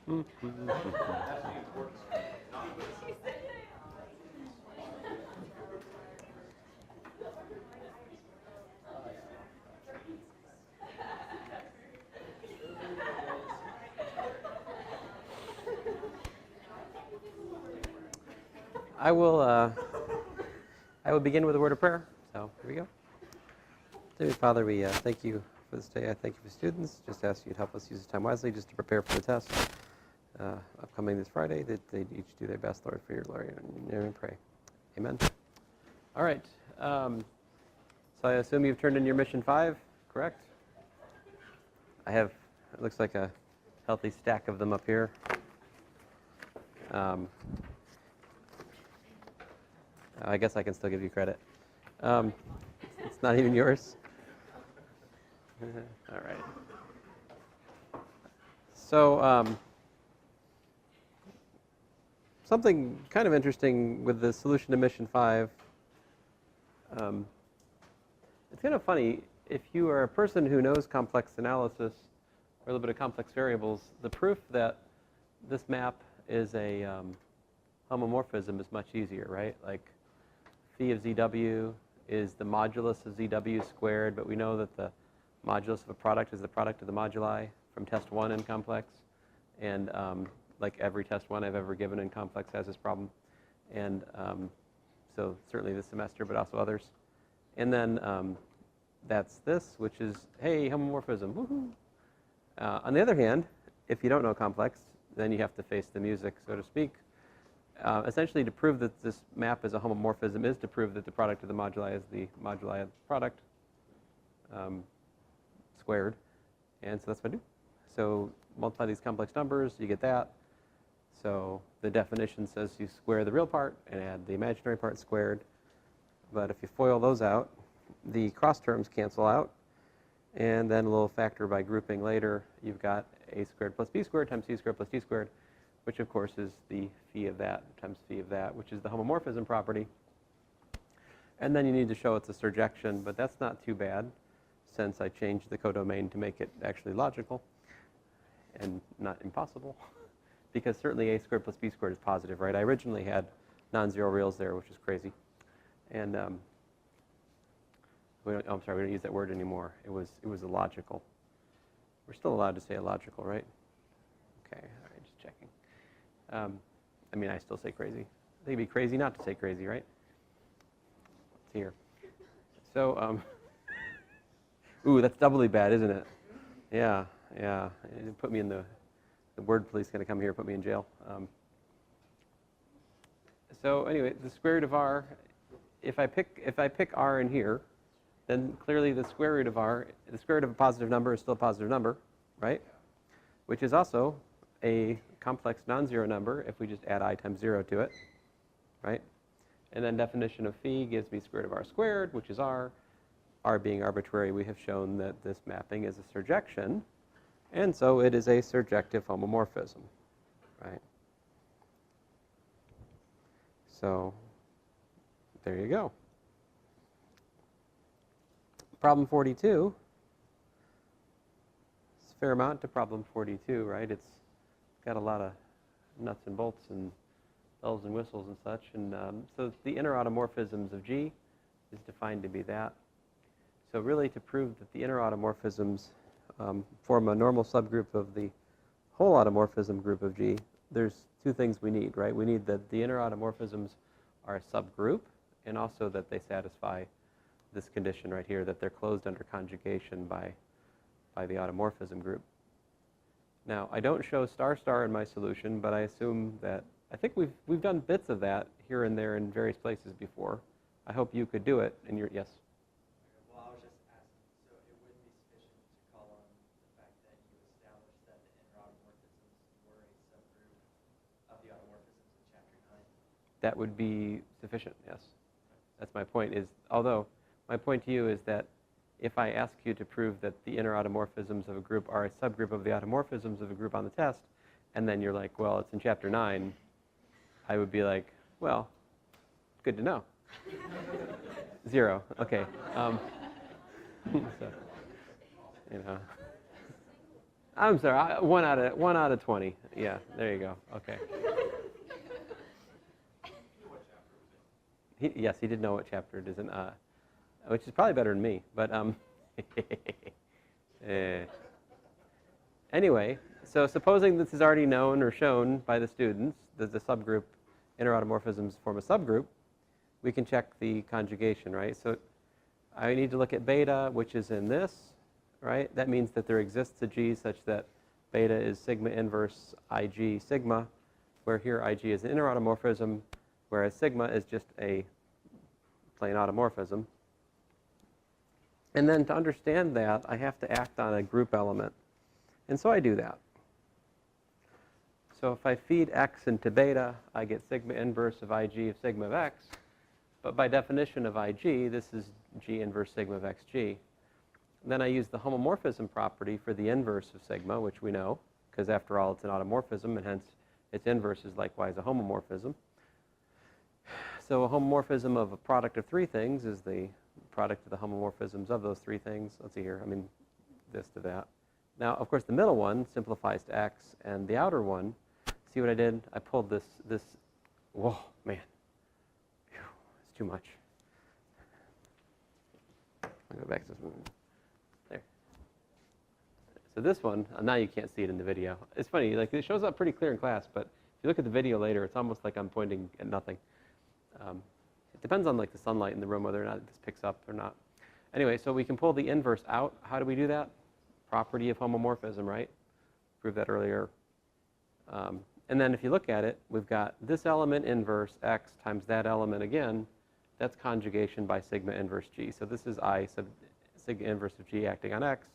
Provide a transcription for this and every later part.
I will begin with a word of prayer. So here we go. Dear Father, we thank you for this day. I thank you for students. Just ask you to help us use this time wisely, just to prepare for the test upcoming this Friday, that they each do their best, Lord, for your glory. And we pray. Amen. All right. So I assume you've turned in your mission 5, correct? I have, it looks like a healthy stack of them up here. I guess I can still give you credit. It's not even yours. All right. So something kind of interesting with the solution to mission 5. It's kind of funny, if you are a person who knows complex analysis or a little bit of complex variables, the proof that this map is a homomorphism is much easier, right? Like phi of ZW is the modulus of ZW squared, but we know that the modulus of a product is the product of the moduli from test 1 in complex. And like every test 1 I've ever given in complex has this problem. And so certainly this semester, but also others. And then that's this, which is, hey, homomorphism, woohoo. On the other hand, if you don't know complex, then you have to face the music, so to speak. Essentially, to prove that this map is a homomorphism is to prove that the product of the moduli is the moduli of the product squared. And so that's what I do. So multiply these complex numbers, you get that. So the definition says you square the real part and add the imaginary part squared. But if you FOIL those out, the cross terms cancel out. And then a little factor by grouping later, you've got a squared plus b squared times c squared plus d squared, which of course is the phi of that times phi of that, which is the homomorphism property. And then you need to show it's a surjection, but that's not too bad since I changed the codomain to make it actually logical and not impossible. Because certainly a squared plus b squared is positive, right? I originally had non-zero reals there, which is crazy. And we don't use that word anymore. It was illogical. We're still allowed to say illogical, right? Okay, all right, just checking. I mean, I still say crazy. I think it'd be crazy not to say crazy, right? It's here. So, ooh, that's doubly bad, isn't it? Yeah. It put me in the word police going to come here and put me in jail. So anyway, the square root of r, if I pick r in here, then clearly the square root of r, the square root of a positive number is still a positive number, right? Which is also a complex non-zero number if we just add I times 0 to it, right? And then definition of phi gives me square root of r squared, which is r. R being arbitrary, we have shown that this mapping is a surjection, and so it is a surjective homomorphism, right? So there you go. Problem 42. It's a fair amount to problem 42, right? It's got a lot of nuts and bolts and bells and whistles and such. And so the inner automorphisms of G is defined to be that. So really, to prove that the inner automorphisms form a normal subgroup of the whole automorphism group of G, there's two things we need, right? We need that the inner automorphisms are a subgroup, and also that they satisfy this condition right here, that they're closed under conjugation by the automorphism group. Now, I don't show star star in my solution, but I assume that, I think we've done bits of that here and there in various places before. I hope you could do it in your, yes? Well, I was just asking, so it wouldn't be sufficient to call on the fact that you established that the inner automorphisms were a subgroup of the automorphisms in chapter 9? That would be sufficient, yes. That's my point is, although my point to you is that if I ask you to prove that the inner automorphisms of a group are a subgroup of the automorphisms of a group on the test, and then you're like, well, it's in chapter 9, I would be like, well, good to know. 0, okay. So, you know. I'm sorry, 1 out of 20. Yeah, there you go. Okay. Yes, he did know what chapter it is in, which is probably better than me. But anyway, so supposing this is already known or shown by the students that the subgroup interautomorphisms form a subgroup, we can check the conjugation, right? So I need to look at beta, which is in this, right? That means that there exists a G such that beta is sigma inverse Ig sigma, where here Ig is an interautomorphism, whereas sigma is just a plain automorphism. And then to understand that, I have to act on a group element. And so I do that. So if I feed x into beta, I get sigma inverse of Ig of sigma of x. But by definition of Ig, this is G inverse sigma of xg. Then I use the homomorphism property for the inverse of sigma, which we know, because after all, it's an automorphism, and hence its inverse is likewise a homomorphism. So a homomorphism of a product of three things is the product of the homomorphisms of those three things. Let's see here. I mean, this to that. Now, of course, the middle one simplifies to x, and the outer one, see what I did? I pulled this, whoa, man. Whew, it's too much. I'll go back to this one. There. So this one, now you can't see it in the video. It's funny, like it shows up pretty clear in class, but if you look at the video later, it's almost like I'm pointing at nothing. It depends on like the sunlight in the room, whether or not this picks up or not. Anyway, so we can pull the inverse out. How do we do that? Property of homomorphism, right? Proved that earlier. And then if you look at it, we've got this element inverse x times that element again. That's conjugation by sigma inverse g. So this is I sub sigma inverse of g acting on x.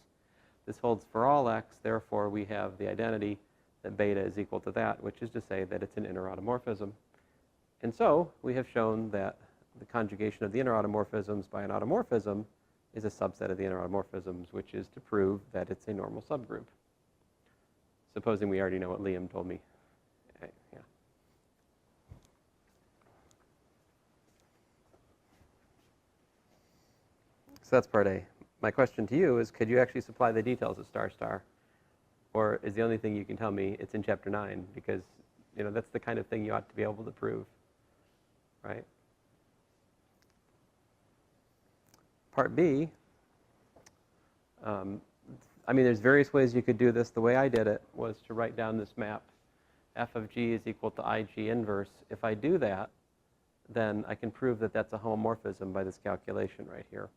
This holds for all x. Therefore, we have the identity that beta is equal to that, which is to say that it's an interautomorphism. And so we have shown that the conjugation of the interautomorphisms by an automorphism is a subset of the interautomorphisms, which is to prove that it's a normal subgroup. Supposing we already know what Liam told me. Yeah. So that's part A. My question to you is, could you actually supply the details of star star? Or is the only thing you can tell me it's in chapter 9? Because, you know, that's the kind of thing you ought to be able to prove, right? Part B, I mean, there's various ways you could do this. The way I did it was to write down this map. F of g is equal to Ig inverse. If I do that, then I can prove that that's a homomorphism by this calculation right here.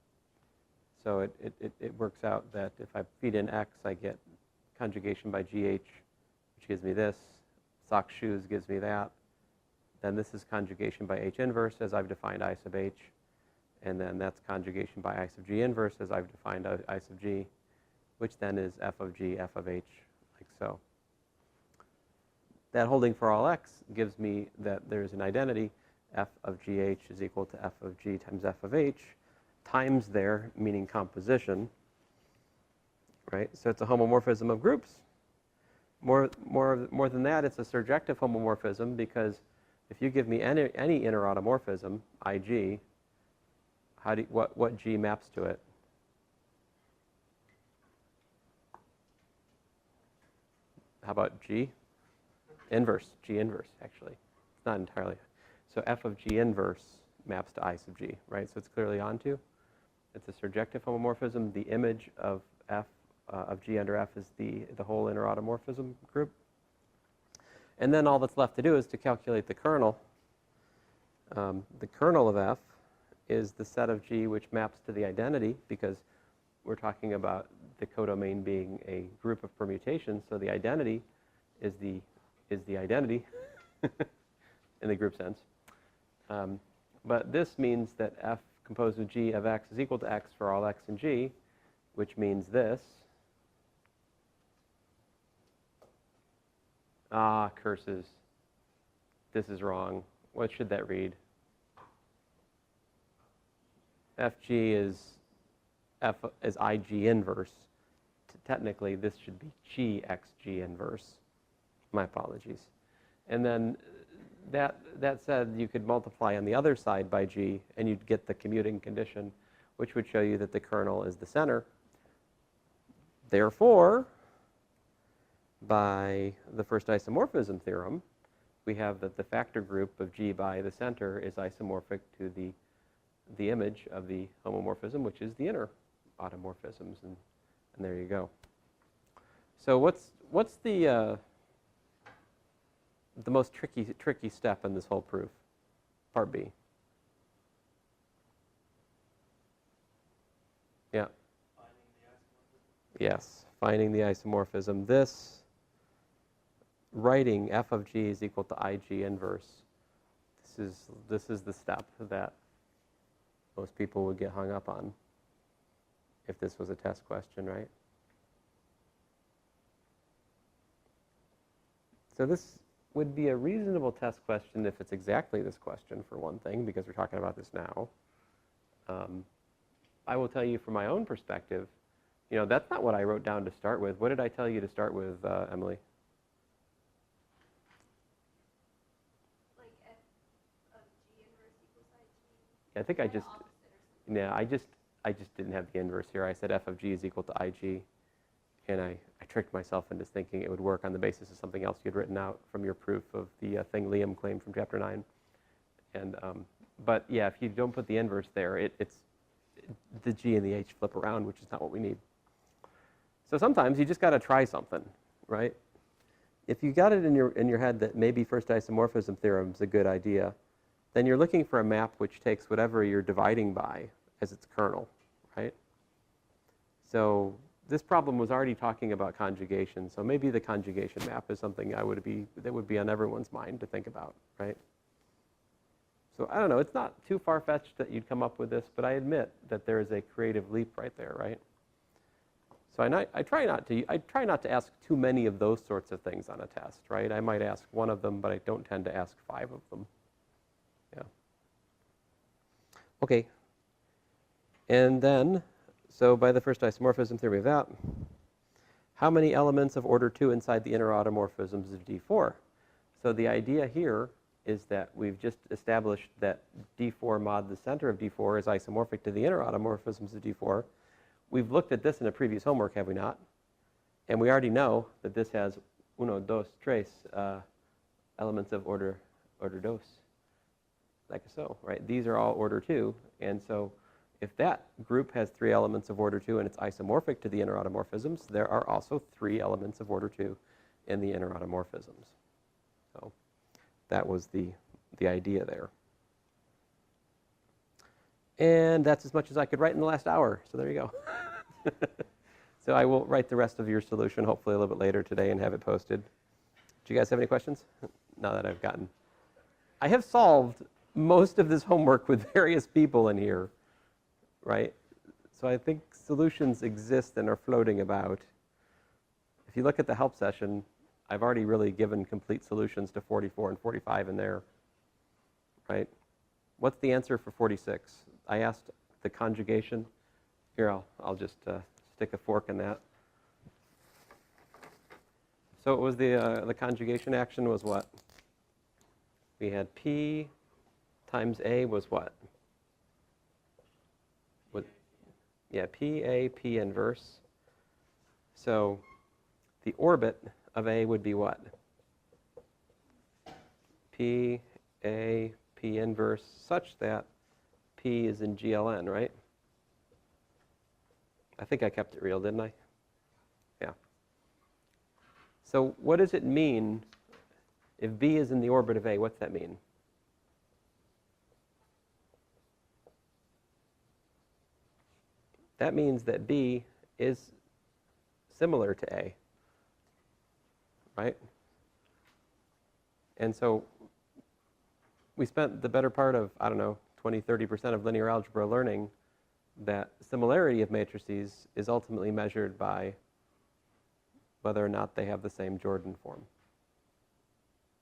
So it works out that if I feed in x, I get conjugation by gh, which gives me this. Sock shoes gives me that. Then this is conjugation by h inverse, as I've defined I sub h. And then that's conjugation by I sub g inverse, as I've defined I sub g, which then is f of g, f of h, like so. That holding for all x gives me that there's an identity, f of gh is equal to f of g times f of h, times there, meaning composition, right? So it's a homomorphism of groups. More than that, it's a surjective homomorphism, because if you give me any interautomorphism, Ig, what G maps to it? How about G? Inverse, G inverse, actually. It's not entirely. So f of G inverse maps to I sub G, right? So it's clearly onto. It's a surjective homomorphism. The image of f of G under f is the whole interautomorphism group. And then all that's left to do is to calculate the kernel. The kernel of f is the set of G which maps to the identity, because we're talking about the codomain being a group of permutations. So the identity is the identity in the group sense. But this means that f composed of G of x is equal to x for all x in G, which means this. Ah, curses. This is wrong. What should that read? Fg is f is Ig inverse. Technically, this should be Gxg inverse. My apologies. And then that said, you could multiply on the other side by G, and you'd get the commuting condition, which would show you that the kernel is the center. Therefore, by the first isomorphism theorem, we have that the factor group of G by the center is isomorphic to the image of the homomorphism, which is the inner automorphisms, and there you go. So what's the most tricky step in this whole proof? Part B. Yeah. Finding the isomorphism? Yes, finding the isomorphism. This writing f of g is equal to ig inverse. This is the step that most people would get hung up on if this was a test question, right? So this would be a reasonable test question if it's exactly this question, for one thing, because we're talking about this now. I will tell you from my own perspective, you know, that's not what I wrote down to start with. What did I tell you to start with, Emily? Like f of g inverse equals ig. I think I just, yeah, I just didn't have the inverse here. I said f of g is equal to ig, and I tricked myself into thinking it would work on the basis of something else you'd written out from your proof of the thing Liam claimed from chapter 9. And but yeah, if you don't put the inverse there, it's the g and the h flip around, which is not what we need. So sometimes you just got to try something, right? If you got it in your head that maybe first isomorphism theorem is a good idea, then you're looking for a map which takes whatever you're dividing by as its kernel, right? So this problem was already talking about conjugation, so maybe the conjugation map is something that would be on everyone's mind to think about, right? So I don't know, it's not too far-fetched that you'd come up with this, but I admit that there is a creative leap right there, right? So I try not to ask too many of those sorts of things on a test, right? I might ask one of them, but I don't tend to ask 5 of them. Yeah. Okay. And then, so by the first isomorphism theory of that, how many elements of order 2 inside the inner automorphisms of D4? So the idea here is that we've just established that D4 mod the center of D4 is isomorphic to the inner automorphisms of D4. We've looked at this in a previous homework, have we not? And we already know that this has 1, 2, 3 elements of order 2, like so, right? These are all order 2, and so if that group has 3 elements of order 2 and it's isomorphic to the inner automorphisms, there are also 3 elements of order 2 in the inner automorphisms. So that was the idea there. And that's as much as I could write in the last hour, so there you go. So I will write the rest of your solution hopefully a little bit later today and have it posted. Do you guys have any questions? Now that I have solved most of this homework with various people in here, right? So I think solutions exist and are floating about. If you look at the help session, I've already really given complete solutions to 44 and 45 in there, right? What's the answer for 46? I asked the conjugation. Here, I'll just stick a fork in that. So it was the conjugation action was what? We had P times A was what? Yeah, PA, P inverse. So the orbit of A would be what? P, A, P inverse, such that P is in GLN, right? I think I kept it real, didn't I? Yeah. So what does it mean if B is in the orbit of A? What's that mean? That means that B is similar to A, right? And so we spent the better part of, I don't know, 20, 30% of linear algebra learning that similarity of matrices is ultimately measured by whether or not they have the same Jordan form.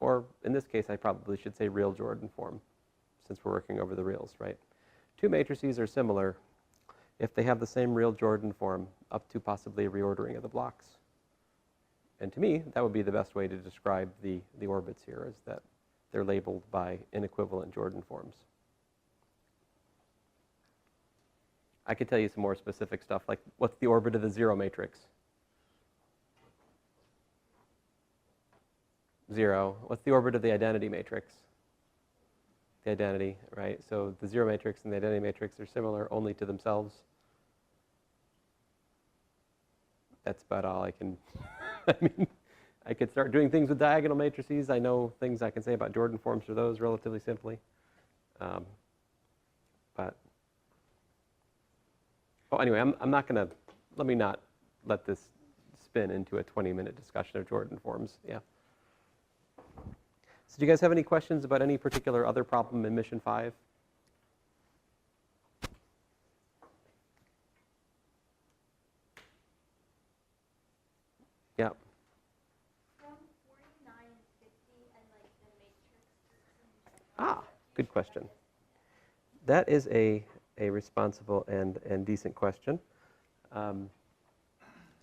Or in this case, I probably should say real Jordan form, since we're working over the reals, right? 2 matrices are similar if they have the same real Jordan form, up to possibly a reordering of the blocks. And to me, that would be the best way to describe the orbits here, is that they're labeled by inequivalent Jordan forms. I could tell you some more specific stuff, like what's the orbit of the 0 matrix? 0. What's the orbit of the identity matrix? The identity, right? So the 0 matrix and the identity matrix are similar only to themselves. That's about all I can, I mean, I could start doing things with diagonal matrices. I know things I can say about Jordan forms for those relatively simply. But, oh, anyway, I'm not going to, let me not let this spin into a 20-minute discussion of Jordan forms. Yeah. So do you guys have any questions about any particular other problem in mission 5? Yeah. From 49 and 50 and like the matrix. Ah, good question. That is a responsible and decent question.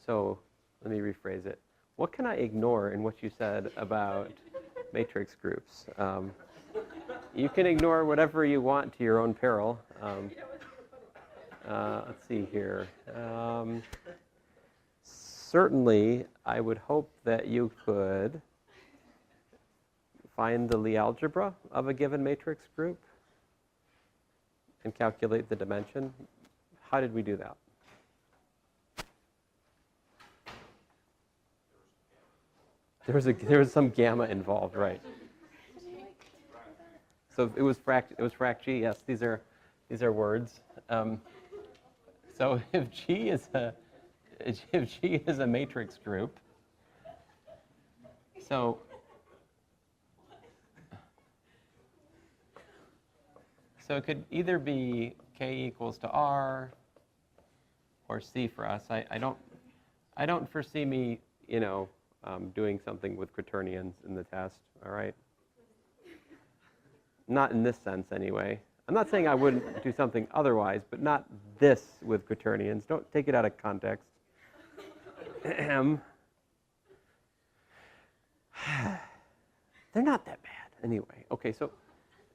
So let me rephrase it. What can I ignore in what you said about matrix groups? You can ignore whatever you want to your own peril. Let's see here. Certainly, I would hope that you could find the Lie algebra of a given matrix group and calculate the dimension. How did we do that? There was some gamma involved, right? So it was frac G. Yes, these are words. So if G is a matrix group, so it could either be K equals to R or C for us. I don't foresee me, doing something with quaternions in the test. All right. Not in this sense, anyway. I'm not saying I wouldn't do something otherwise, but not this with quaternions. Don't take it out of context. They're not that bad, anyway. Okay, so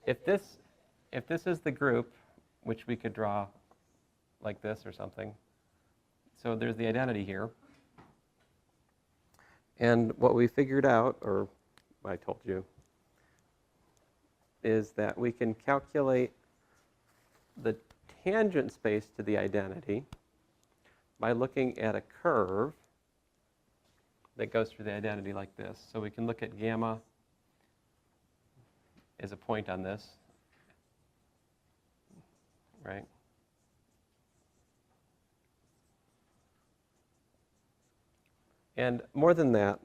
if this is the group, which we could draw like this or something, so there's the identity here. And what we figured out, or what I told you, is that we can calculate the tangent space to the identity by looking at a curve that goes through the identity like this. So we can look at gamma as a point on this, right? And more than that,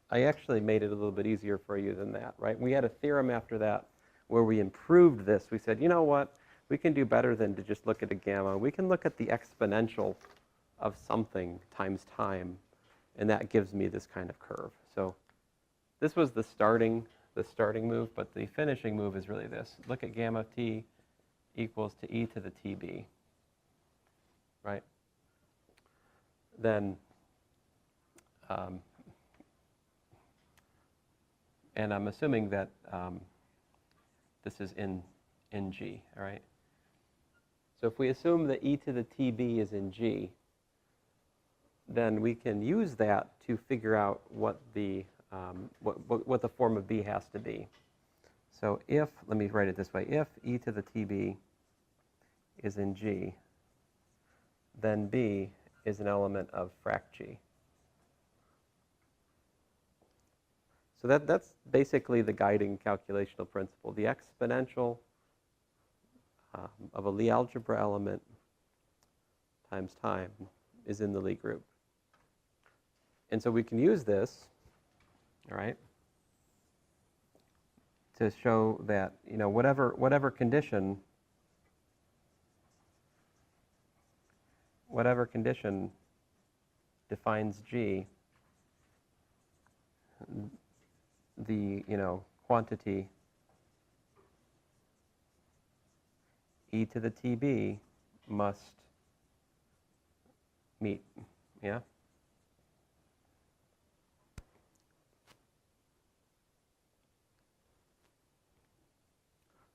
I actually made it a little bit easier for you than that, right? We had a theorem after that where we improved this. We said, you know what? We can do better than to just look at a gamma. We can look at the exponential of something times time, and that gives me this kind of curve. So this was the starting move, but the finishing move is really this. Look at gamma of t equals to e to the tb, right? Then, and I'm assuming that this is in G, all right? So if we assume that e to the tb is in G, then we can use that to figure out what the form of B has to be. So if, let me write it this way, if e to the tb is in G, then B is an element of frac G. So that's basically the guiding calculational principle. The exponential of a Lie algebra element times time is in the Lie group. And so we can use this, all right, to show that, whatever condition defines G, the, quantity e to the tb must meet, yeah?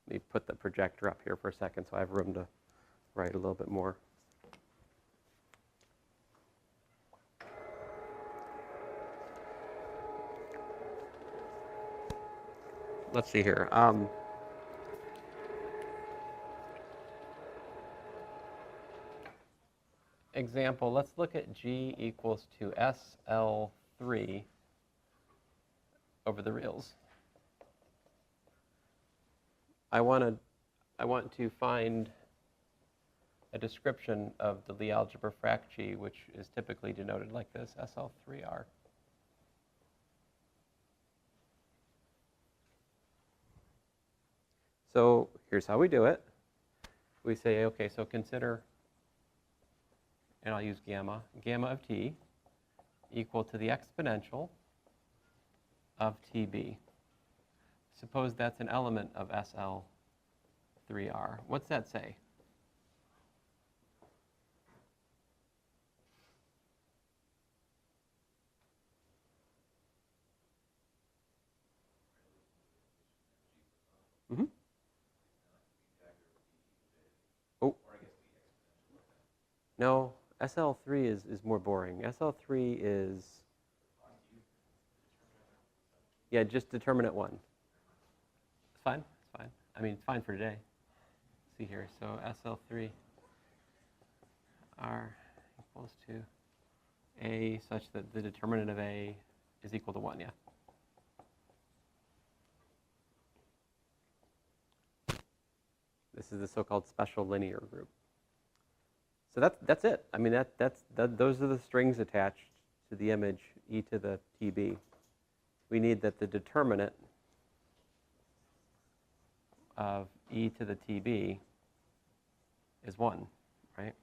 Let me put the projector up here for a second so I have room to write a little bit more. let's see here. Example, let's look at G equals to SL3 over the reals. I want to find a description of the Lie algebra frac G, which is typically denoted like this, SL3R. So here's how we do it. We say, okay, so consider, and I'll use gamma of t equal to the exponential of tb. Suppose that's an element of SL3R. What's that say? Mm-hmm. Oh. No, SL3 is more boring. SL3 is, yeah, just determinant 1. It's fine, it's fine. I mean, it's fine for today. Let's see here, so SL3 R equals to A such that the determinant of A is equal to 1, yeah. This is the so-called special linear group. So that's it. I mean, those are the strings attached to the image e to the tb. We need that the determinant of e to the tb is 1, right?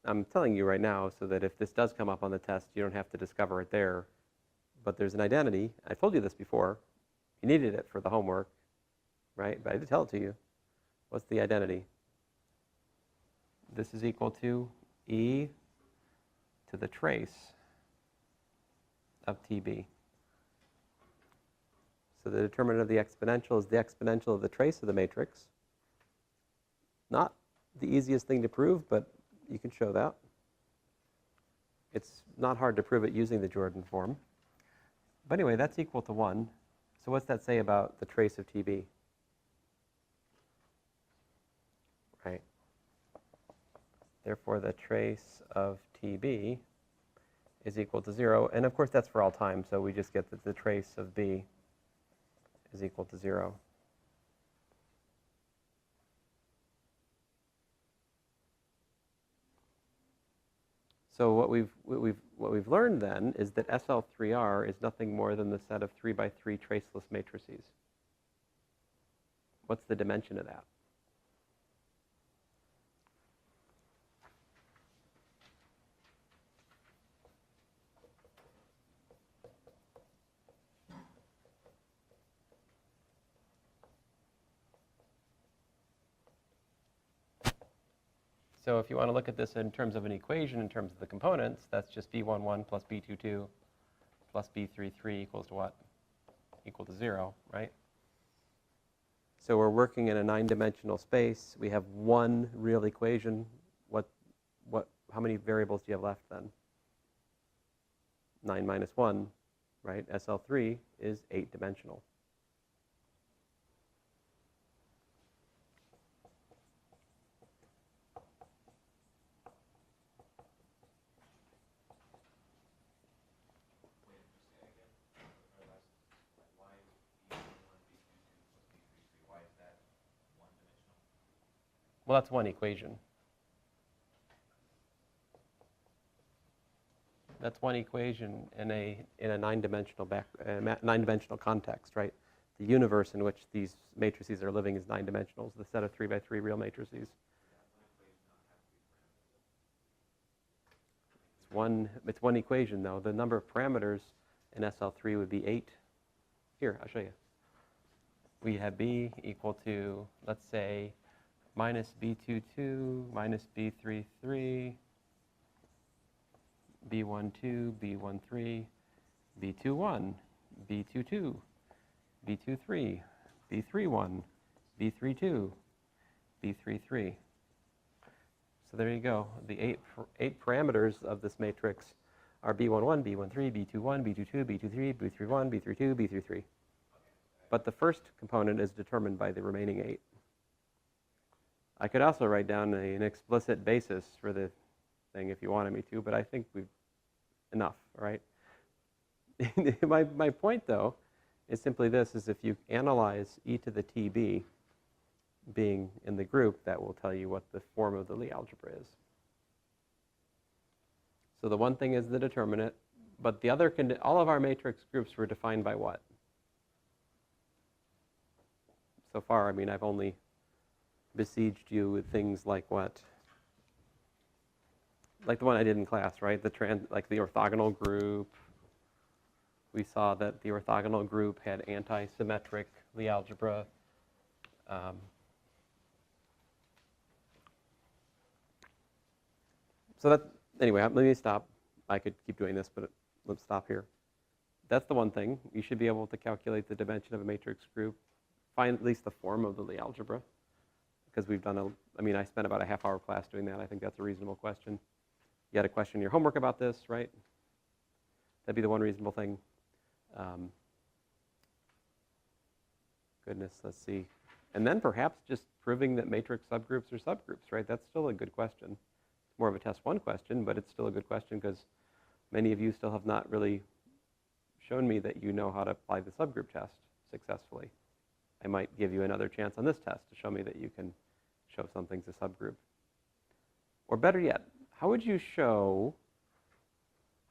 I'm telling you right now so that if this does come up on the test, you don't have to discover it there. But there's an identity. I told you this before. You needed it for the homework, right? But I did tell it to you. What's the identity? This is equal to e to the trace of tb. So the determinant of the exponential is the exponential of the trace of the matrix. Not the easiest thing to prove, but you can show that. It's not hard to prove it using the Jordan form. But anyway, that's equal to 1. So what's that say about the trace of tb? Right. Therefore, the trace of tb is equal to 0. And of course, that's for all time. So we just get that the trace of b is equal to 0. So what we've learned then is that SL3R is nothing more than the set of 3 by 3 traceless matrices. What's the dimension of that? So if you want to look at this in terms of an equation, in terms of the components, that's just B11 plus B22 plus B33 equals to what? Equal to 0, right? So we're working in a 9-dimensional space. We have one real equation. How many variables do you have left then? 9 minus 1, right? SL3 is 8-dimensional. Well, that's one equation. That's one equation in a 9-dimensional 9-dimensional context, right? The universe in which these matrices are living is 9-dimensional. The set of 3 by 3 real matrices. It's one equation, though. The number of parameters in SL3 would be 8. Here, I'll show you. We have B equal to, let's say, minus B22, minus B33, B12, B13, B21, B22, B23, B31, B32, B33. So there you go. The eight parameters of this matrix are B11, B13, B21, B22, B23, B31, B32, B33. But the first component is determined by the remaining 8. I could also write down an explicit basis for the thing if you wanted me to, but I think we've enough, right? My point, though, is simply this, is if you analyze e to the TB being in the group, that will tell you what the form of the Lie algebra is. So the one thing is the determinant, but the other, all of our matrix groups were defined by what? So far, I mean, I've only besieged you with things like what? Like the one I did in class, right? Like the orthogonal group. We saw that the orthogonal group had anti-symmetric Lie algebra. So that, anyway, let me stop. I could keep doing this, but let's stop here. That's the one thing. You should be able to calculate the dimension of a matrix group, find at least the form of the Lie algebra, because we've done I spent about a half-hour class doing that. I think that's a reasonable question. You had a question in your homework about this, right? That'd be the one reasonable thing. Goodness, let's see. And then perhaps just proving that matrix subgroups are subgroups, right? That's still a good question. It's more of a test 1 question, but it's still a good question because many of you still have not really shown me that you know how to apply the subgroup test successfully. I might give you another chance on this test to show me that you can show something's a subgroup. Or better yet, how would you show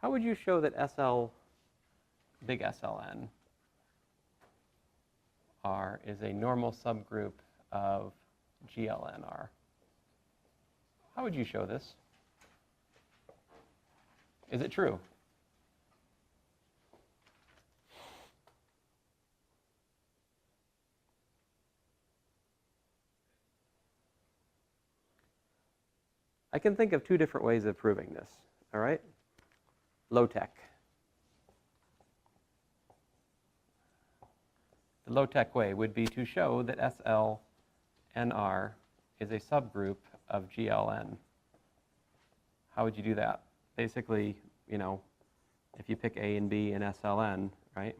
that big SLN R is a normal subgroup of GLN R? How would you show this? Is it true? I can think of 2 different ways of proving this, all right? Low tech. The low tech way would be to show that SLNR is a subgroup of GLN. How would you do that? Basically, if you pick A and B in SLN, right?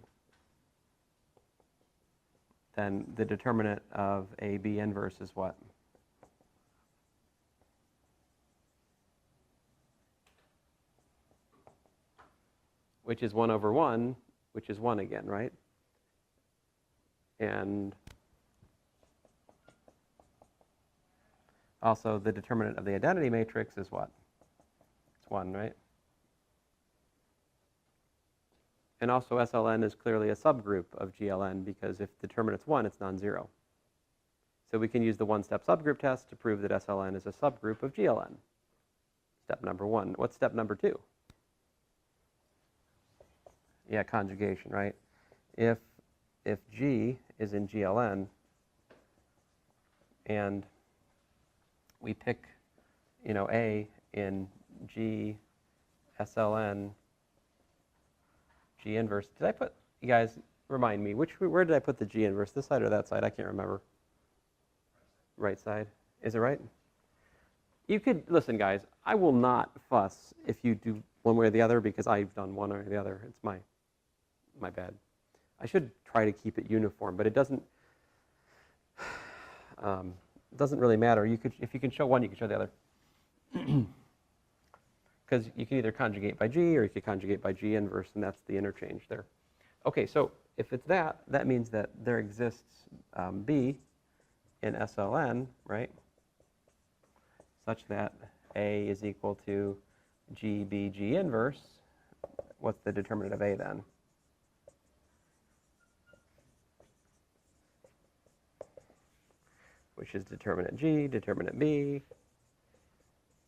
Then the determinant of AB inverse is what? Which is 1 over 1, which is 1 again, right? And also the determinant of the identity matrix is what? It's 1, right? And also SLN is clearly a subgroup of GLN because if determinant's 1, it's non-zero. So we can use the one-step subgroup test to prove that SLN is a subgroup of GLN. Step number 1. What's step number 2? Yeah, conjugation, right? If G is in GLN and we pick, A in G, SLN, G inverse. Did I put, you guys, remind me, where did I put the G inverse? This side or that side? I can't remember. Right side. Is it right? You could, listen, guys, I will not fuss if you do one way or the other because I've done one or the other. It's my bad. I should try to keep it uniform, but it doesn't really matter. If you can show one, you can show the other. Because you can either conjugate by G or you can conjugate by G inverse, and that's the interchange there. Okay, so if it's that means that there exists B in SLN, right, such that A is equal to GB G inverse. What's the determinant of A then? Which is determinant G, determinant B,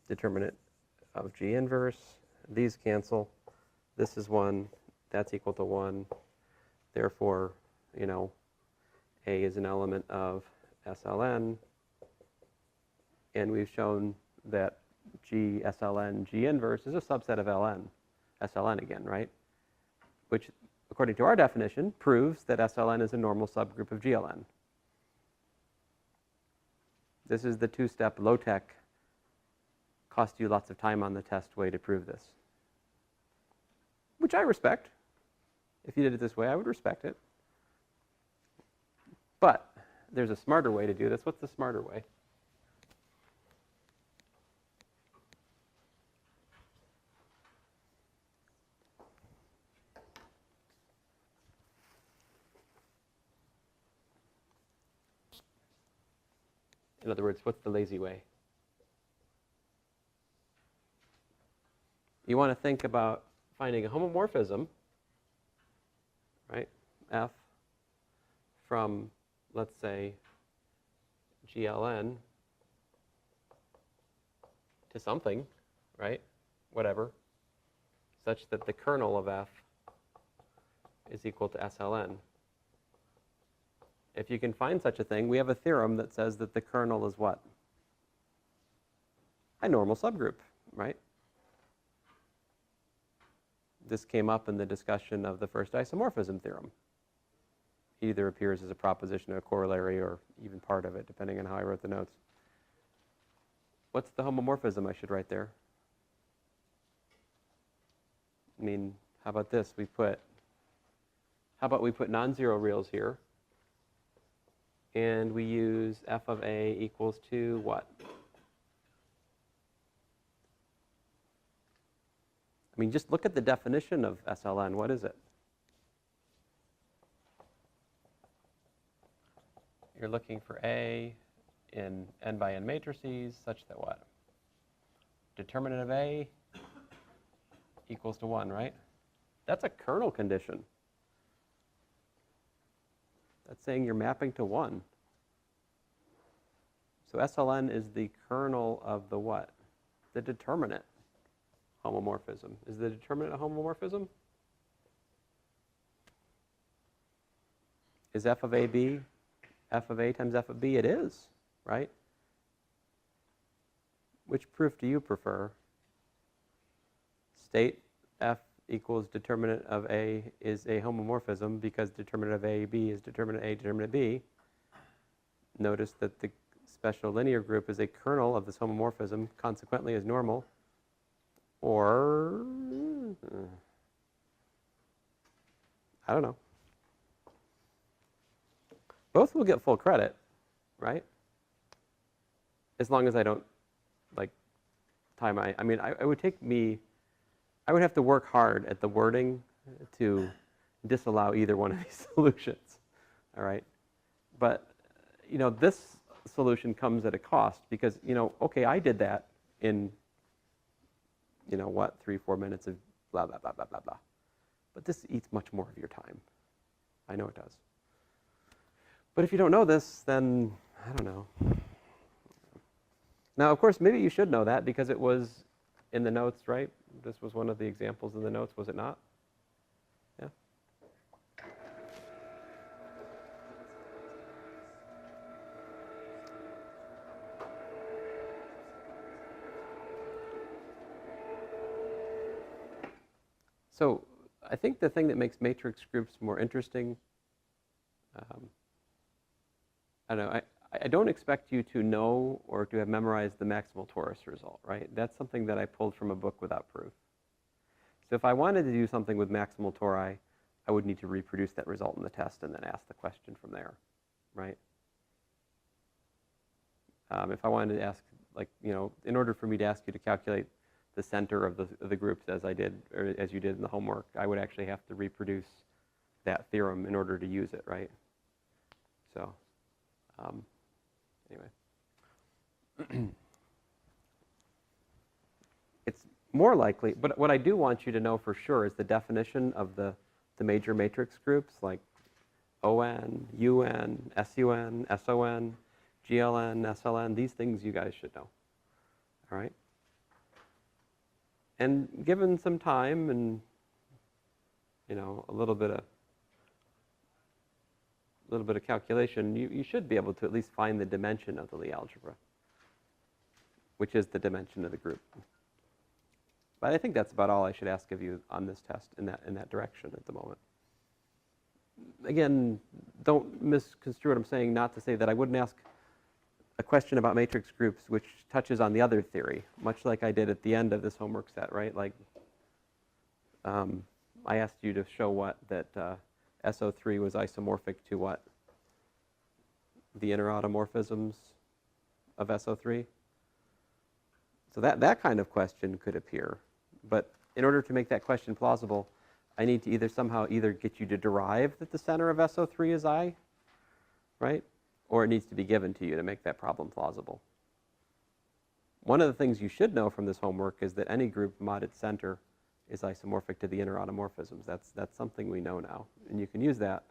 determinant of G inverse. These cancel. This is 1. That's equal to 1. Therefore, A is an element of SLN. And we've shown that G, SLN, G inverse is a subset of LN. SLN again, right? Which, according to our definition, proves that SLN is a normal subgroup of GLN. This is the 2-step low-tech cost you lots of time on the test way to prove this. Which I respect. If you did it this way, I would respect it. But there's a smarter way to do this. What's the smarter way? In other words, what's the lazy way? You want to think about finding a homomorphism, right? F from, let's say, GLN to something, right? Whatever, such that the kernel of F is equal to SLN. If you can find such a thing, we have a theorem that says that the kernel is what? A normal subgroup, right? This came up in the discussion of the first isomorphism theorem. It either appears as a proposition or a corollary or even part of it, depending on how I wrote the notes. What's the homomorphism I should write there? I mean, how about this? How about we put non-zero reals here, and we use f of a equals to what? I mean, just look at the definition of SLN. What is it? You're looking for A in n by n matrices such that what? Determinant of A equals to 1, right? That's a kernel condition. That's saying you're mapping to 1. So SLN is the kernel of the what? The determinant homomorphism. Is the determinant a homomorphism? Is f of a b f of a times f of b? It is, right? Which proof do you prefer? State f equals determinant of a is a homomorphism because determinant of a, b is determinant a, determinant b. Notice that the special linear group is a kernel of this homomorphism, consequently is normal. Or, I don't know. Both will get full credit, right? As long as I don't, like, I would have to work hard at the wording to disallow either one of these solutions, all right? But, this solution comes at a cost because, okay, I did that in 3-4 minutes of blah, blah, blah, blah, blah, blah. But this eats much more of your time. I know it does. But if you don't know this, then I don't know. Now, of course, maybe you should know that because it was in the notes, right? This was one of the examples in the notes, was it not? Yeah? So I think the thing that makes matrix groups more interesting, I don't know, I don't expect you to know or to have memorized the maximal torus result, right? That's something that I pulled from a book without proof. So if I wanted to do something with maximal tori, I would need to reproduce that result in the test and then ask the question from there, right? If I wanted to ask, in order for me to ask you to calculate the center of the groups as I did, or as you did in the homework, I would actually have to reproduce that theorem in order to use it, right? So, anyway. It's more likely, but what I do want you to know for sure is the definition of the major matrix groups like ON, UN, SUN, SON, GLN, SLN. These things you guys should know, all right? And given some time and, a little bit of calculation, you should be able to at least find the dimension of the Lie algebra, which is the dimension of the group. But I think that's about all I should ask of you on this test in that direction at the moment. Again, don't misconstrue what I'm saying, not to say that I wouldn't ask a question about matrix groups which touches on the other theory, much like I did at the end of this homework set, right? Like, I asked you to show what? That SO3 was isomorphic to what? The inner automorphisms of SO3? So that kind of question could appear. But in order to make that question plausible, I need to either somehow get you to derive that the center of SO3 is I, right? Or it needs to be given to you to make that problem plausible. One of the things you should know from this homework is that any group mod its center is isomorphic to the inner automorphisms. That's something we know now. And you can use that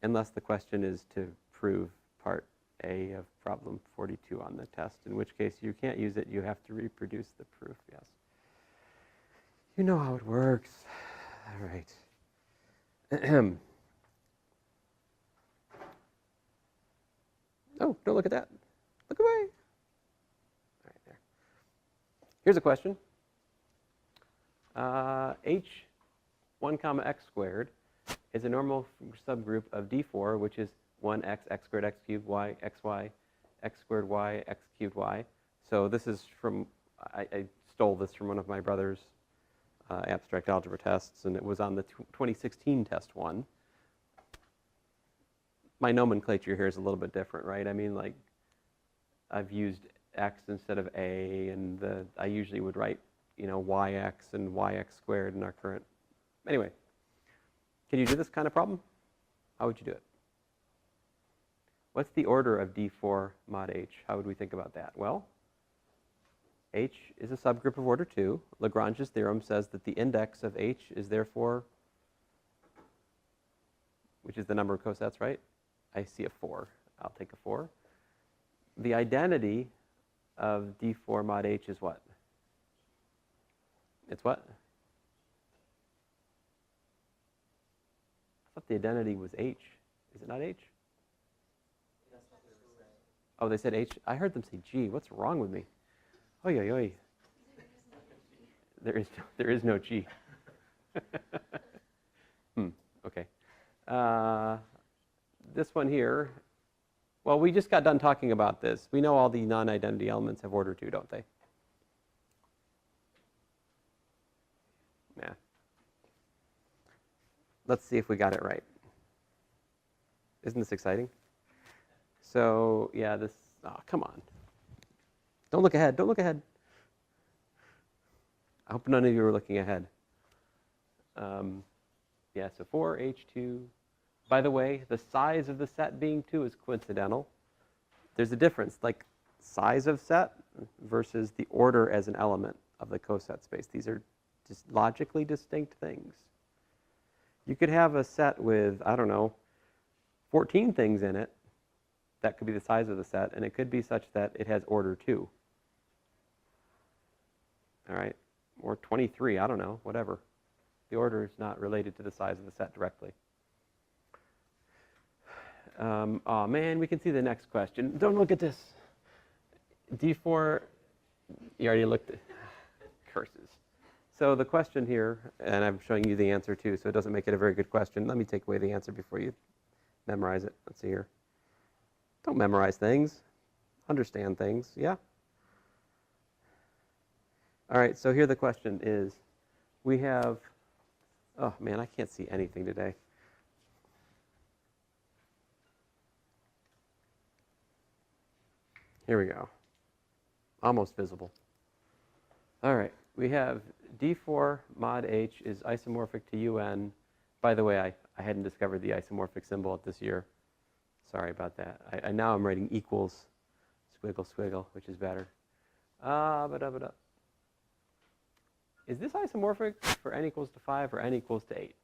unless the question is to prove part A of problem 42 on the test, in which case you can't use it. You have to reproduce the proof, yes. You know how it works. All right. Oh, don't look at that. Look away. All right, there. Here's a question. H1 comma x squared is a normal subgroup of D4, which is 1x, x squared, x cubed, y, xy, x squared, y, x cubed, y. So this is from, I stole this from one of my brother's abstract algebra tests, and it was on the 2016 test one. My nomenclature here is a little bit different, right? I mean, like, I've used x instead of a, and I usually would write, you know, yx and yx squared in our current. Anyway, can you do this kind of problem? How would you do it? What's the order of D4 mod H? How would we think about that? Well, H is a subgroup of order 2. Lagrange's theorem says that the index of H is therefore, which is the number of cosets, right? I see a 4. I'll take a 4. The identity of D4 mod H is what? It's what? I thought the identity was H. Is it not H? Oh, they said H. I heard them say G. What's wrong with me? Oy, oy, oy. There is no G. Okay. This one here, well, we just got done talking about this. We know all the non-identity elements have order 2, don't they? Yeah. Let's see if we got it right. Isn't this exciting? So, yeah, this, oh, come on. Don't look ahead. Don't look ahead. I hope none of you are looking ahead. Yeah, so 4H2. By the way, the size of the set being 2 is coincidental. There's a difference, like size of set versus the order as an element of the coset space. These are just logically distinct things. You could have a set with, I don't know, 14 things in it. That could be the size of the set, and it could be such that it has order 2. All right? Or 23, I don't know, whatever. The order is not related to the size of the set directly. Oh, man, we can see the next question. Don't look at this. D4, you already looked at curses. So the question here, and I'm showing you the answer too, so it doesn't make it a very good question. Let me take away the answer before you memorize it. Let's see here. Don't memorize things. Understand things, yeah? All right, so here the question is, we have, oh man, I can't see anything today. Here we go. Almost visible. All right, we have D4 mod H is isomorphic to UN. By the way, I hadn't discovered the isomorphic symbol at this year. Sorry about that. Now I'm writing equals, squiggle, squiggle, which is better. Is this isomorphic for n equals to 5 or n equals to 8?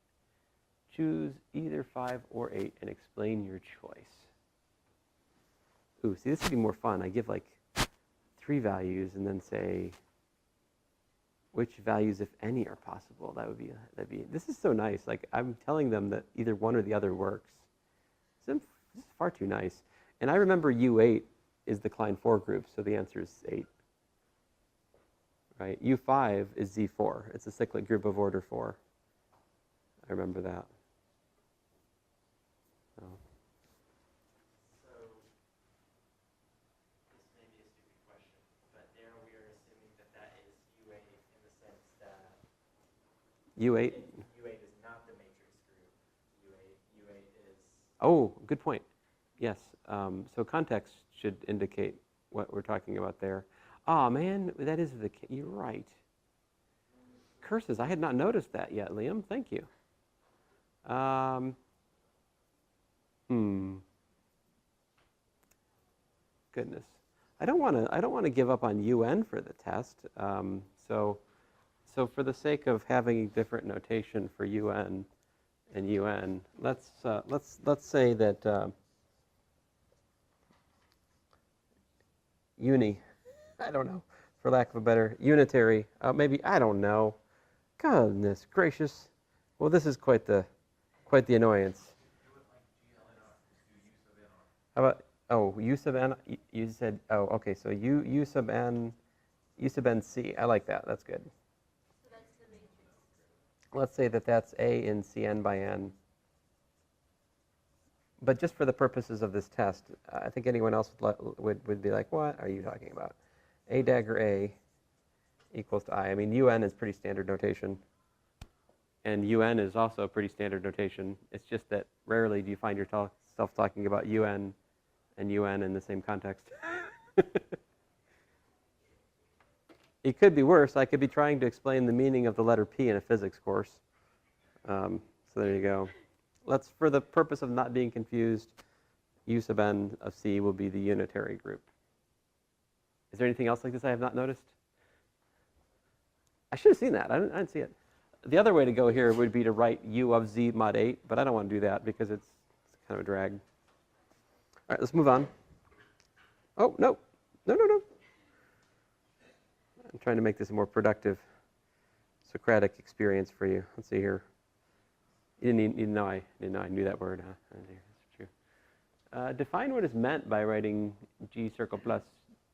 Choose either 5 or 8 and explain your choice. Ooh, see, this would be more fun. I give like 3 values and then say which values, if any, are possible. That'd be. This is so nice. Like, I'm telling them that either one or the other works. This is far too nice. And I remember U8 is the Klein 4 group, so the answer is 8. Right? U5 is Z4. It's a cyclic group of order 4. I remember that. So. U8. U8 is not the matrix group. U8 is... Oh, good point. Yes. So context should indicate what we're talking about there. Oh, man, that is the... You're right. Curses. I had not noticed that yet, Liam. Thank you. Goodness. I don't want to give up on UN for the test. So for the sake of having different notation for UN and UN, let's say that uni, I don't know, for lack of a better, unitary, maybe, I don't know. Goodness gracious. Well, this is quite the annoyance. How about, oh, U sub n, you said, oh, okay, so U sub n C. I like that. That's good. So that's the matrix. Let's say that that's A in Cn by n. But just for the purposes of this test, I think anyone else would be like, what are you talking about? A dagger A equals to I. I mean, UN is pretty standard notation. And UN is also pretty standard notation. It's just that rarely do you find yourself talking about UN and UN in the same context. It could be worse. I could be trying to explain the meaning of the letter P in a physics course. So there you go. Let's, for the purpose of not being confused, U sub n of C will be the unitary group. Is there anything else like this I have not noticed? I should have seen that. I didn't see it. The other way to go here would be to write U of Z mod 8, but I don't want to do that because it's kind of a drag. All right, let's move on. Oh, no. No. I'm trying to make this a more productive Socratic experience for you. Let's see here. You didn't know I knew that word, huh? That's true. Define what is meant by writing G circle plus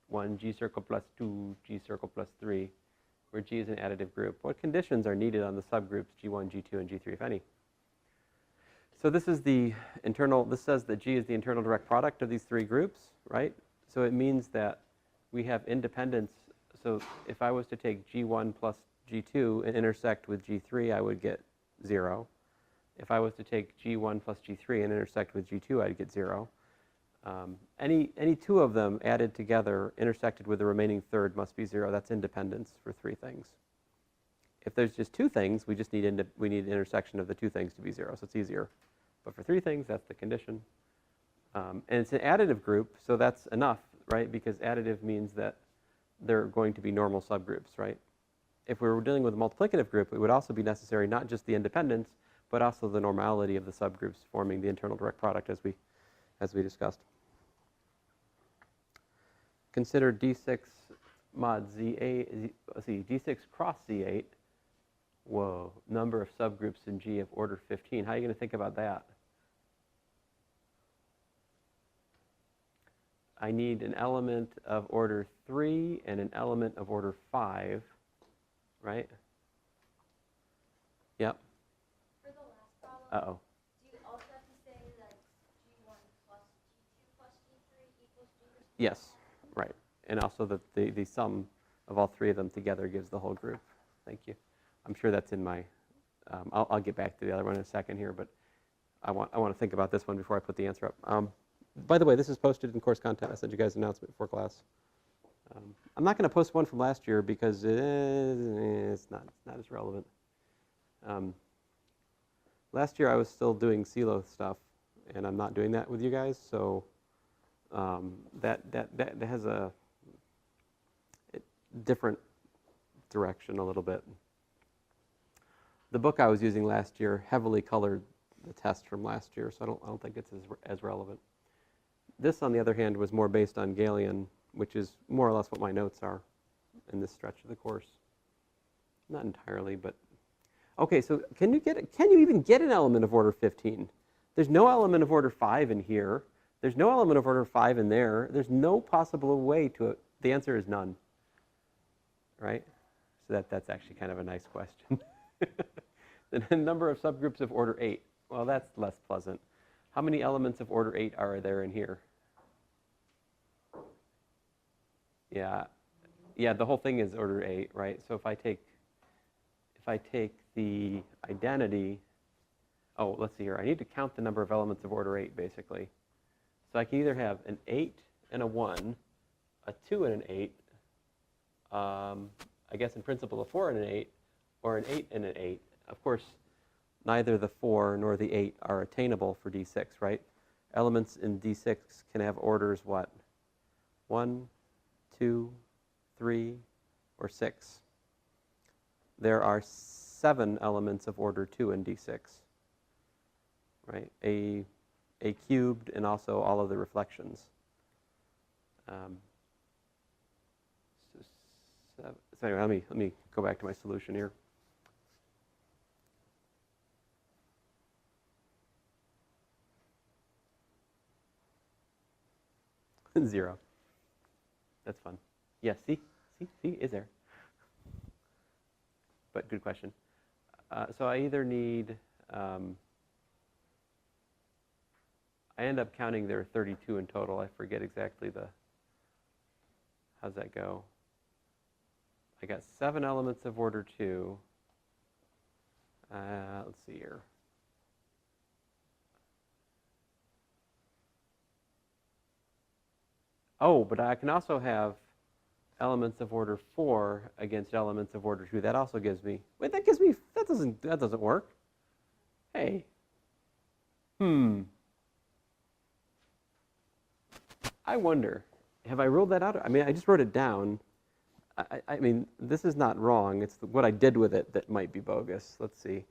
1, G circle plus 2, G circle plus 3, where G is an additive group. What conditions are needed on the subgroups G1, G2, and G3, if any? So this is the internal, this says that G is the internal direct product of these three groups, right? So it means that we have independence. So if I was to take G1 plus G2 and intersect with G3, I would get 0. If I was to take G1 plus G3 and intersect with G2, I'd get 0. Any two of them added together intersected with the remaining third must be 0. That's independence for three things. If there's just two things, we just need we need an intersection of the two things to be 0, so it's easier. But for three things, that's the condition. And it's an additive group, so that's enough, right? Because additive means that they're going to be normal subgroups, right? If we were dealing with a multiplicative group, it would also be necessary not just the independence, but also the normality of the subgroups forming the internal direct product, as we discussed. Consider D6 mod Z8, let's see, D6 cross Z8. Whoa, number of subgroups in G of order 15. How are you going to think about that? I need an element of order 3 and an element of order 5, right? Yep. For the last problem, Uh-oh. do you also have to say that G1 plus G2 plus G3 equals G? Yes, right. And also that the sum of all three of them together gives the whole group. Thank you. I'm sure that's in my, I'll get back to the other one in a second here, but I want to think about this one before I put the answer up. By the way, this is posted in course content. I sent you guys an announcement before class. I'm not going to post one from last year because it's not as relevant. Last year I was still doing CELO stuff, and I'm not doing that with you guys, so that has a different direction a little bit. The book I was using last year heavily colored the test from last year, so I don't think it's as relevant. This, on the other hand, was more based on Galilean, which is more or less what my notes are in this stretch of the course. Not entirely, but okay. So can you even get an element of order 15? There's no element of order 5 in here. There's no element of order 5 in there. There's no possible way to it. The answer is none. Right? So that's actually kind of a nice question. The number of subgroups of order 8. Well, that's less pleasant. How many elements of order 8 are there in here? Yeah, the whole thing is order 8, right? So if I take the identity, oh, let's see here. I need to count the number of elements of order 8, basically. So I can either have an 8 and a 1, a 2 and an 8, I guess in principle a 4 and an 8, or an 8 and an 8. Of course, neither the 4 nor the 8 are attainable for D6, right? Elements in D6 can have orders what? 1, 2, 3, or 6. There are 7 elements of order 2 in D6, right? A cubed and also all of the reflections. So anyway, let me go back to my solution here. Zero. That's fun. Yes, see, is there? But good question. So I either need, I end up counting there are 32 in total. I forget exactly how's that go? I got 7 elements of order 2. Let's see here. Oh, but I can also have elements of order 4 against elements of order 2. That also gives me, wait, that doesn't work. Hey. I wonder, have I ruled that out? I mean, I just wrote it down. I mean, this is not wrong. It's what I did with it that might be bogus. Let's see.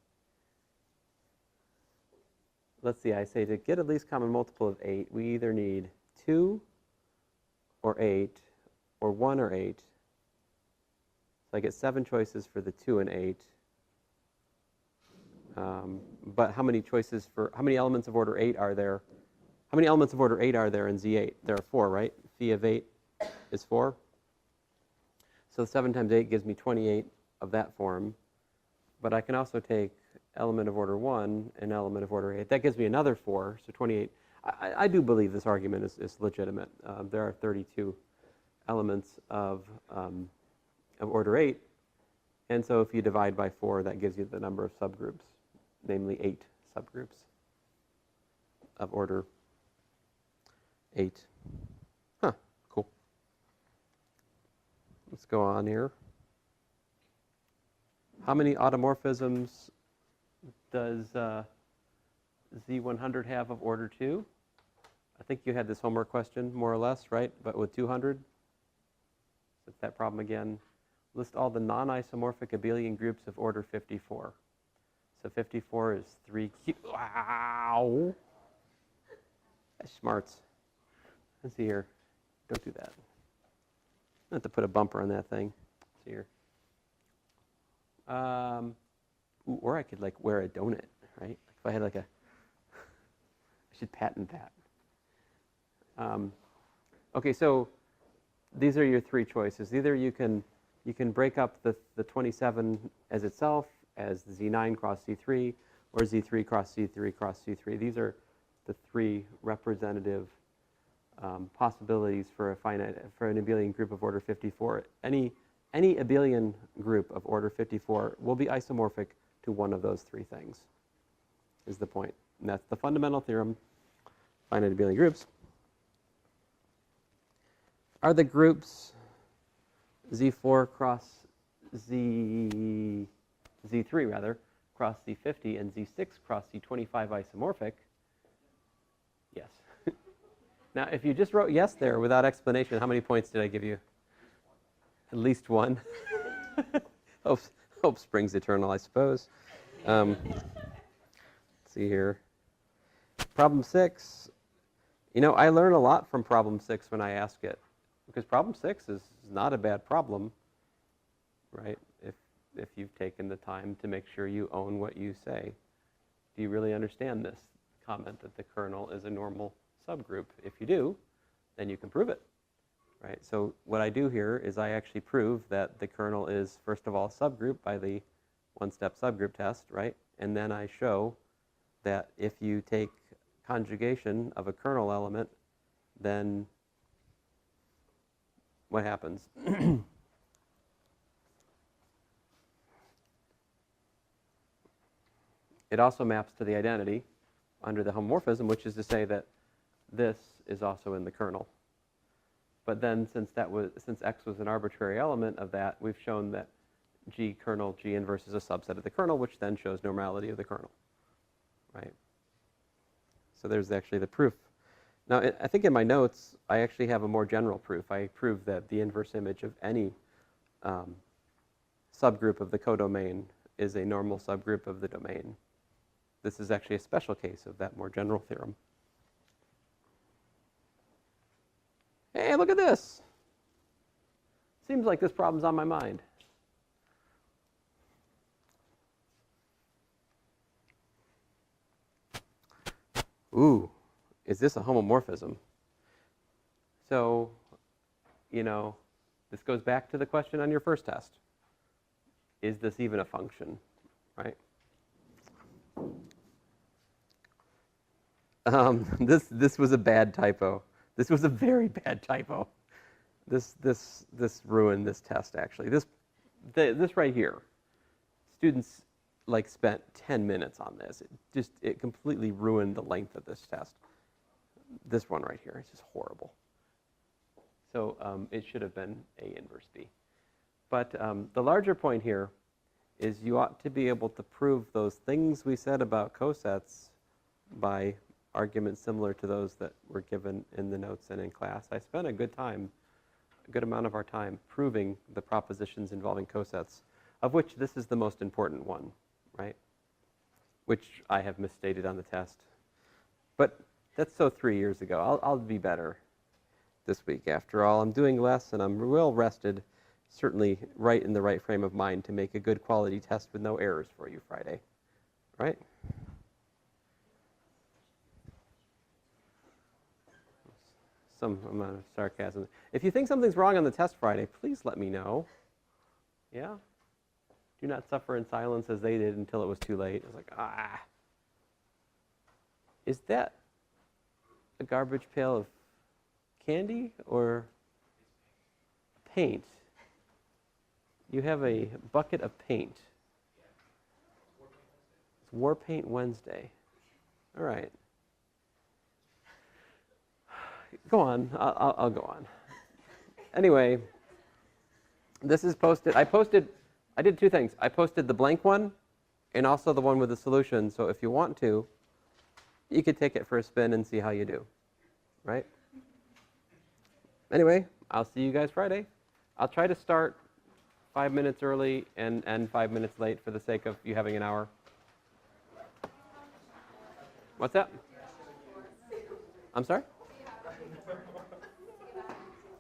I say to get at least common multiple of 8, we either need 2 or 8, or 1 or 8. So I get 7 choices for the 2 and 8. But how many elements of order 8 are there? How many elements of order 8 are there in Z8? There are 4, right? Phi of 8 is 4. So 7 times 8 gives me 28 of that form. But I can also take element of order 1 and element of order 8. That gives me another 4, so 28. I do believe this argument is legitimate. There are 32 elements of order 8. And so if you divide by 4, that gives you the number of subgroups, namely 8 subgroups of order 8. Huh, cool. Let's go on here. How many automorphisms does Z100 have of order 2? I think you had this homework question, more or less, right? But with 200? So it's that problem again. List all the non-isomorphic abelian groups of order 54. So 54 is 3 cubed. Wow! That's smarts. Let's see here. Don't do that. I have to put a bumper on that thing. Let's see here. Or I could like wear a donut, right? If I had like I should patent that. Okay, so these are your 3 choices. Either you can break up the 27 as itself as Z9 cross Z3, or Z3 cross Z3 cross Z3. These are the 3 representative possibilities for an abelian group of order 54. Any abelian group of order 54 will be isomorphic to one of those 3 things, is the point. And that's the fundamental theorem, finite abelian groups. Are the groups Z4 cross Z3 rather, cross Z50 and Z6 cross Z25 isomorphic? Yes. Now, if you just wrote yes there without explanation, how many points did I give you? At least 1. Hope springs eternal, I suppose. Let's see here. Problem 6. You know, I learn a lot from problem 6 when I ask it, because problem 6 is not a bad problem, right? If you've taken the time to make sure you own what you say. Do you really understand this comment that the kernel is a normal subgroup? If you do, then you can prove it, right? So what I do here is I actually prove that the kernel is, first of all, a subgroup by the one-step subgroup test, right? And then I show that if you take conjugation of a kernel element, then what happens? it also maps to the identity under the homomorphism, which is to say that this is also in the kernel. But then since X was an arbitrary element of that, we've shown that G kernel G inverse is a subset of the kernel, which then shows normality of the kernel, right? So there's actually the proof. Now, I think in my notes, I actually have a more general proof. I prove that the inverse image of any subgroup of the codomain is a normal subgroup of the domain. This is actually a special case of that more general theorem. Hey, look at this. Seems like this problem's on my mind. Ooh, is this a homomorphism? So, you know, this goes back to the question on your first test. Is this even a function, right? This was a bad typo. This was a very bad typo. This ruined this test, actually. This right here, students like spent 10 minutes on this. It completely ruined the length of this test. This one right here is just horrible. So it should have been A inverse B. But the larger point here is you ought to be able to prove those things we said about cosets by arguments similar to those that were given in the notes and in class. I spent a good amount of our time proving the propositions involving cosets, of which this is the most important one, right? Which I have misstated on the test. But that's so 3 years ago. I'll be better this week. After all, I'm doing less and I'm well rested, certainly right in the right frame of mind to make a good quality test with no errors for you Friday, right? Some amount of sarcasm. If you think something's wrong on the test Friday, please let me know. Yeah? Do not suffer in silence as they did until it was too late. It's like, Is that a garbage pail of candy or paint? You have a bucket of paint. It's War Paint Wednesday. All right. Go on. I'll go on. Anyway, this is posted. I did two things. I posted the blank one and also the one with the solution. So if you want to, you could take it for a spin and see how you do, right? Anyway, I'll see you guys Friday. I'll try to start 5 minutes early and end 5 minutes late for the sake of you having an hour. What's that? I'm sorry?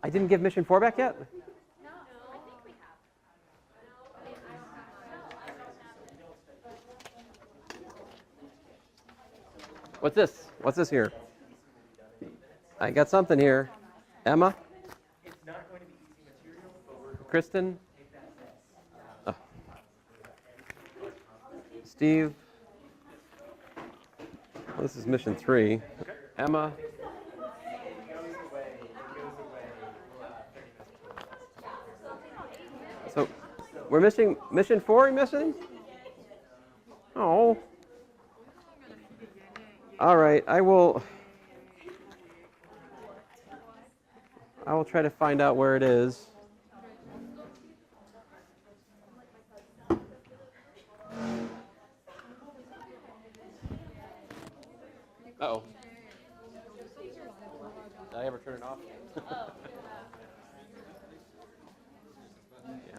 I didn't give mission 4 back yet? No, I think we have. What's this? What's this here? I got something here. Emma? It's not going to be easy material, but we're going Kristen? to take that test. Steve? Well, this is mission 3. Emma? So, we're missing mission 4, you missing? Oh. All right, I will try to find out where it is. Uh-oh. Did I ever turn it off? Yeah.